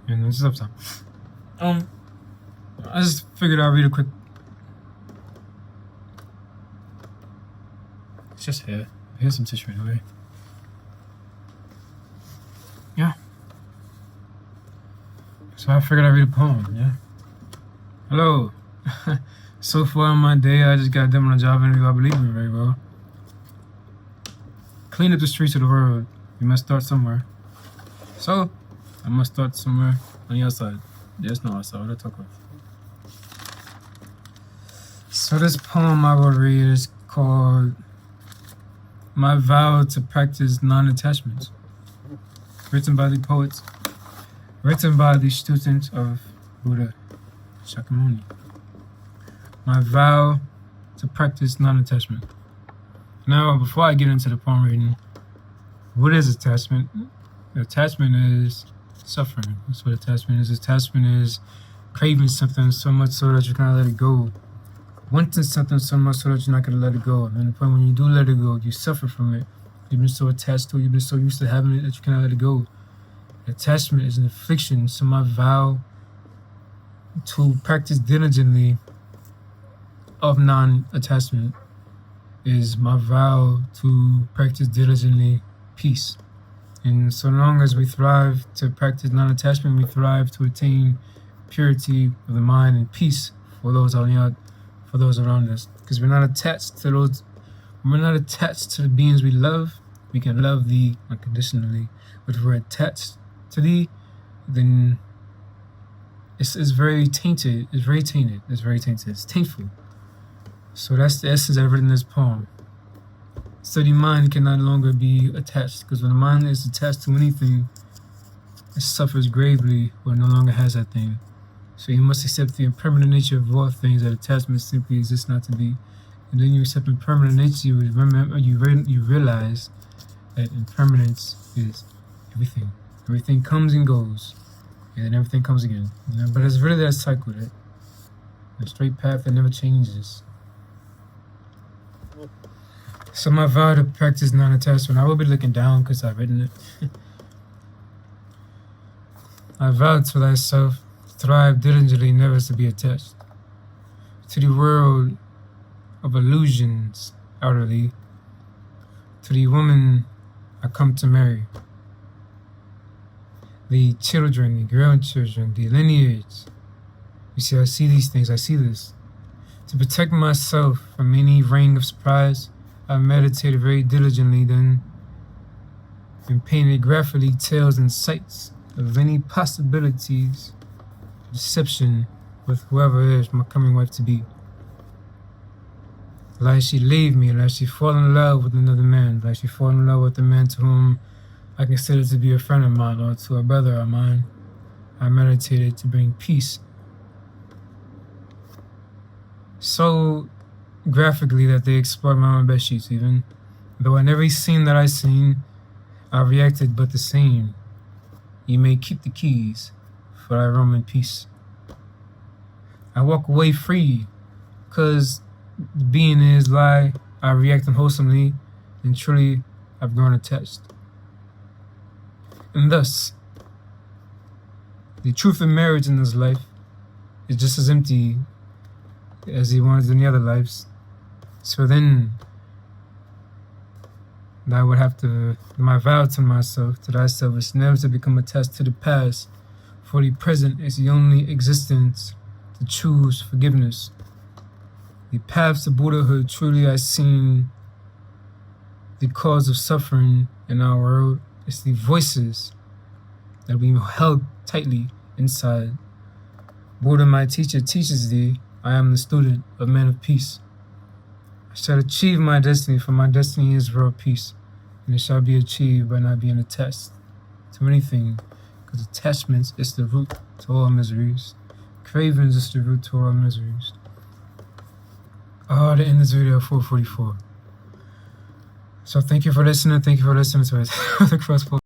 And this is up time. I just figured I'd read a quick. It's just here. Here's some tissue anyway. Yeah. So I figured I'd read a poem, yeah. Hello. So far in my day, I just got done on a job interview I believe in very well. Clean up the streets of the world. You must start somewhere. So, I must start somewhere on the outside. There's no outside. What I talk about. So this poem I will read is called My Vow to Practice Non-Attachment. Written by the poets. Written by the student of Buddha Shakyamuni. My vow to practice non-attachment. Now, before I get into the poem reading, what is attachment? Attachment is suffering. That's what attachment is. Attachment is craving something so much so that you can't let it go. Wanting something so much so that you're not going to let it go. And the point when you do let it go, you suffer from it. You've been so attached to it. You've been so used to having it that you cannot let it go. Attachment is an affliction. So my vow to practice diligently of non-attachment is my vow to practice diligently peace. And so long as we thrive to practice non-attachment, we thrive to attain purity of the mind and peace for those around us. Because we're not attached to the beings we love. We can love thee unconditionally. But if we're attached to thee, then it's very tainted. It's very tainted. It's very tainted. It's taintful. So that's the essence I've written in this poem. So the mind can no longer be attached, because when the mind is attached to anything, it suffers gravely or no longer has that thing. So you must accept the impermanent nature of all things, that attachment simply exists not to be. And then you accept impermanent nature, you realize that impermanence is everything. Everything comes and goes, and then everything comes again. You know? But it's really that cycle, that a straight path that never changes. So my vow to practice non-attachment, I will be looking down because I've written it. I vow to thyself, thrive diligently, never to be attached to the world of illusions outwardly, to the woman I come to marry, the children, the grandchildren, the lineage. You see, I see these things, I see this. To protect myself from any ring of surprise, I meditated very diligently then, and painted graphically tales and sights of any possibilities of deception with whoever is my coming wife to be. Like she leave me, like she fall in love with another man, like she fall in love with a man to whom I consider to be a friend of mine or to a brother of mine. I meditated to bring peace. So graphically that they explored my own bed sheets even. Though in every scene that I seen, I reacted but the same. You may keep the keys, for I roam in peace. I walk away free, cause the being is lie. I react unwholesomely, and truly I've grown attached. And thus, the truth of marriage in this life is just as empty as he wanted in the other lives. So then, I would have to, my vow to myself, to thyself, is never to become attached to the past, for the present is the only existence to choose forgiveness. The paths to Buddhahood, truly I seen the cause of suffering in our world. It's the voices that we held tightly inside. Buddha, my teacher, teaches thee, I am the student of men of peace. I shall achieve my destiny, for my destiny is world peace, and it shall be achieved by not being attached to anything, because attachments is the root to all miseries. Cravings is the root to all miseries. Oh, to end this video 4:44. So thank you for listening. Thank you for listening to it. The crossbow.